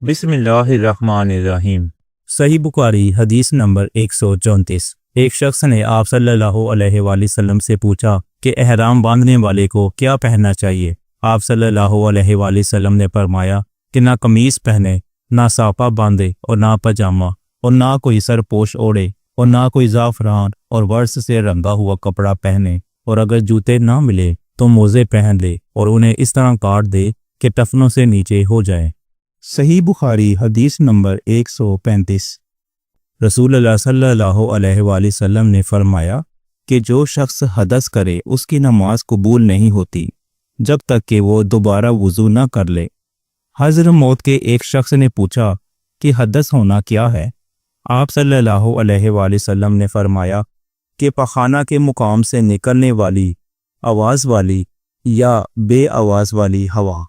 بسم اللہ الرحمن الرحیم۔ صحیح بخاری حدیث نمبر 134۔ ایک شخص نے آپ صلی اللہ علیہ وآلہ وسلم سے پوچھا کہ احرام باندھنے والے کو کیا پہننا چاہیے؟ آپ صلی اللہ علیہ وآلہ وسلم نے فرمایا کہ نہ قمیص پہنے، نہ ساپا باندھے اور نہ پاجامہ، اور نہ کوئی سر پوش اوڑھے، اور نہ کوئی زعفران اور ورس سے رنگا ہوا کپڑا پہنے، اور اگر جوتے نہ ملے تو موزے پہن لے اور انہیں اس طرح کاٹ دے کہ ٹفنوں سے نیچے ہو جائیں۔ صحیح بخاری حدیث نمبر 135۔ رسول اللہ صلی اللہ علیہ وآلہ وسلم نے فرمایا کہ جو شخص حدث کرے اس کی نماز قبول نہیں ہوتی جب تک کہ وہ دوبارہ وضو نہ کر لے۔ حضرت موت کے ایک شخص نے پوچھا کہ حدث ہونا کیا ہے؟ آپ صلی اللہ علیہ وآلہ وسلم نے فرمایا کہ پخانہ کے مقام سے نکلنے والی آواز والی یا بے آواز والی ہوا۔